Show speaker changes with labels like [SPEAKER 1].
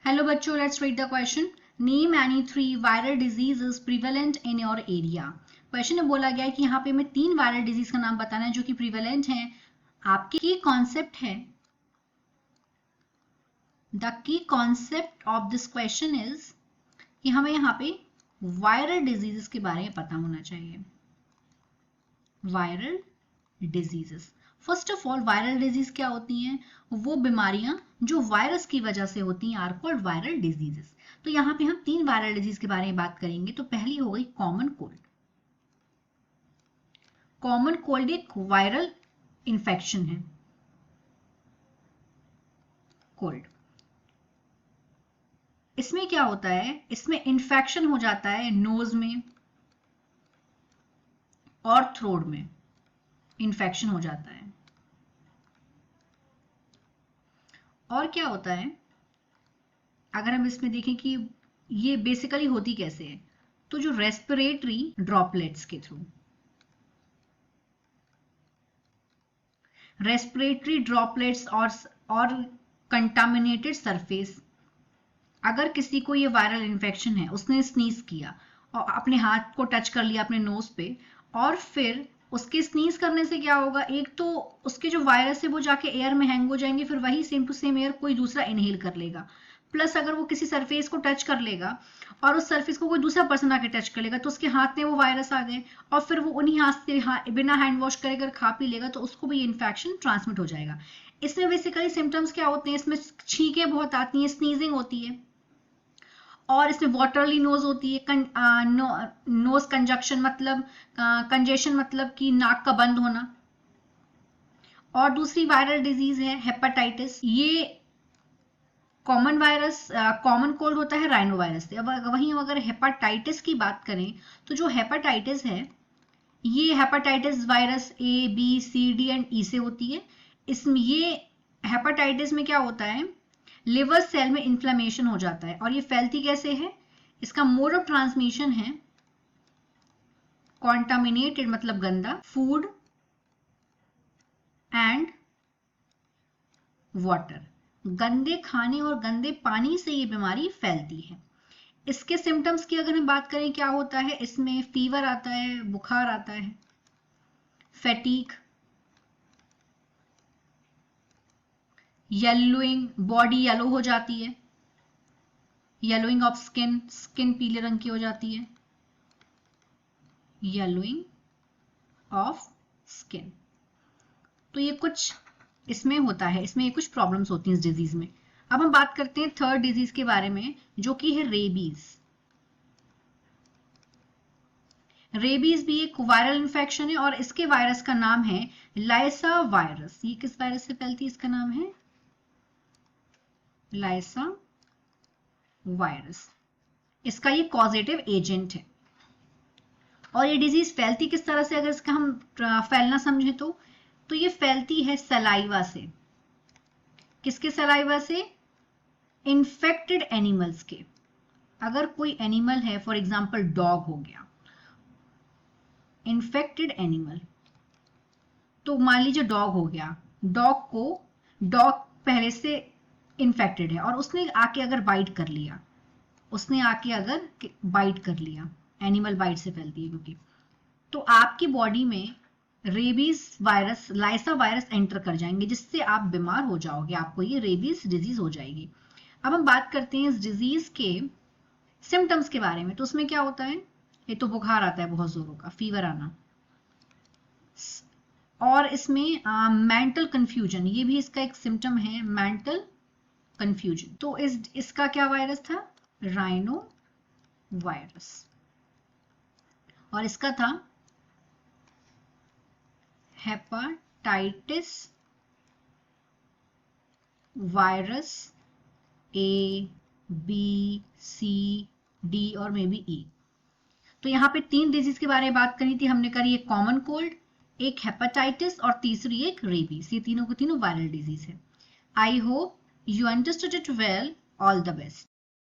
[SPEAKER 1] Hello बच्चों, let's read the question. Name any 3 viral diseases prevalent in your area. Question में बोला गया है कि यहाँ पे हमें 3 वायरल डिजीज का नाम बताना है जो कि प्रिवेलेंट हैं. आपके की कॉन्सेप्ट है, the key concept of this question is कि हमें यहाँ पे वायरल डिजीजेस के बारे में पता होना चाहिए. Viral diseases, first of all viral disease क्या होती हैं? वो बीमारियां जो वायरस की वजह से होती हैं आर कॉल्ड वायरल डिजीजेस. तो यहाँ पे हम 3 वायरल डिजीज के बारे में बात करेंगे. तो पहली हो गई कॉमन कोल्ड. कॉमन कोल्ड एक वायरल इंफेक्शन है. कोल्ड, इसमें क्या होता है? इसमें इंफेक्शन हो जाता है नोज में और थ्रोट में इंफेक्शन हो जाता है. और क्या होता है अगर हम इसमें देखें कि ये बेसिकली होती कैसे है, तो जो रेस्पिरेटरी ड्रॉपलेट्स के थ्रू, रेस्पिरेटरी ड्रॉपलेट्स और कंटामिनेटेड सरफेस, अगर किसी को ये वायरल इन्फेक्शन है, उसने स्नीज किया और अपने हाथ को टच कर लिया अपने नोज पे, और फिर उसके स्नीज करने से क्या होगा? एक तो उसके जो वायरस है वो जाके एयर में हैंग हो जाएंगे, फिर वही सेम टू सेम एयर कोई दूसरा इनहेल कर लेगा. प्लस अगर वो किसी सरफेस को टच कर लेगा और उस सरफेस को कोई दूसरा पर्सन आके टच कर लेगा तो उसके हाथ में वो वायरस आ गए और फिर वो उन्हीं हाथ से बिना हैंड वॉश करे अगर खा पी लेगा तो उसको भी इन्फेक्शन ट्रांसमिट हो जाएगा. इसमें बेसिकली सिम्टम्स क्या होते हैं? इसमें छींकें बहुत आती हैं, स्नीजिंग होती है, और इसमें वाटरली नोज होती है. नोज कंजक्शन मतलब कंजेशन मतलब कि नाक का बंद होना. और दूसरी वायरल डिजीज है हेपेटाइटिस. ये कॉमन वायरस, कॉमन कोल्ड होता है राइनो वायरस से. अब वहीं अगर हेपेटाइटिस की बात करें तो जो हेपेटाइटिस है ये hepatitis virus A B C D and E से होती है. इसमें ये हेपेटाइटिस में क्या होता है? लिवर सेल में इन्फ्लेमेशन हो जाता है. और ये फैलती कैसे है? इसका मोड ऑफ ट्रांसमिशन है कॉन्टामिनेटेड मतलब गंदा फूड एंड वाटर. गंदे खाने और गंदे पानी से ये बीमारी फैलती है. इसके सिम्टम्स की अगर हम बात करें क्या होता है? इसमें फीवर आता है, बुखार आता है, फैटीग, येलोइंग, बॉडी येलो हो जाती है, येलोइंग ऑफ स्किन, स्किन पीले रंग की हो जाती है, येलोइंग ऑफ स्किन. तो ये कुछ इसमें होता है, इसमें ये कुछ प्रॉब्लम्स होती हैं इस डिजीज में. अब हम बात करते हैं थर्ड डिजीज के बारे में जो कि है रेबीज. रेबीज भी एक वायरल इन्फेक्शन है और इसके वायरस का नाम है लाइसा वायरस. ये किस वायरस से फैलती है? इसका नाम है लाइसा वायरस. इसका ये कॉजेटिव एजेंट है. और ये डिजीज फैलती किस तरह से? अगर इसका हम फैलना समझे तो ये फैलती है सलाइवा से. किसके सलाइवा से? इन्फेक्टेड एनिमल्स के. अगर कोई एनिमल है, फॉर एग्जांपल डॉग हो गया, इन्फेक्टेड एनिमल, तो मान लीजिए डॉग हो गया, डॉग पहले से इन्फेक्टेड है और उसने आके अगर बाइट कर लिया, एनिमल बाइट से फैलती है क्योंकि, तो आपकी बॉडी में रेबीज वायरस, लाइसा वायरस एंटर कर जाएंगे जिससे आप बीमार हो जाओगे, आपको ये रेबीज डिजीज हो जाएगी. अब हम बात करते हैं इस डिजीज के सिम्टम्स के बारे में. तो उसमें क्या होता है? ये तो बुखार आता है बहुत जोरों का, फीवर आना, और इसमें मेंटल कंफ्यूजन, ये भी इसका एक सिम्टम है, मेंटल कंफ्यूजन. तो इसका क्या वायरस था? Rhinovirus. और इसका था hepatitis virus A B C D और मे बी ई. तो यहाँ पे 3 डिजीज के बारे में बात करी थी हमने. करी एक कॉमन कोल्ड, एक हेपेटाइटिस और तीसरी एक रेबीज. ये तीनों को तीनों वायरल डिजीज है. I hope you understood it well. All the best.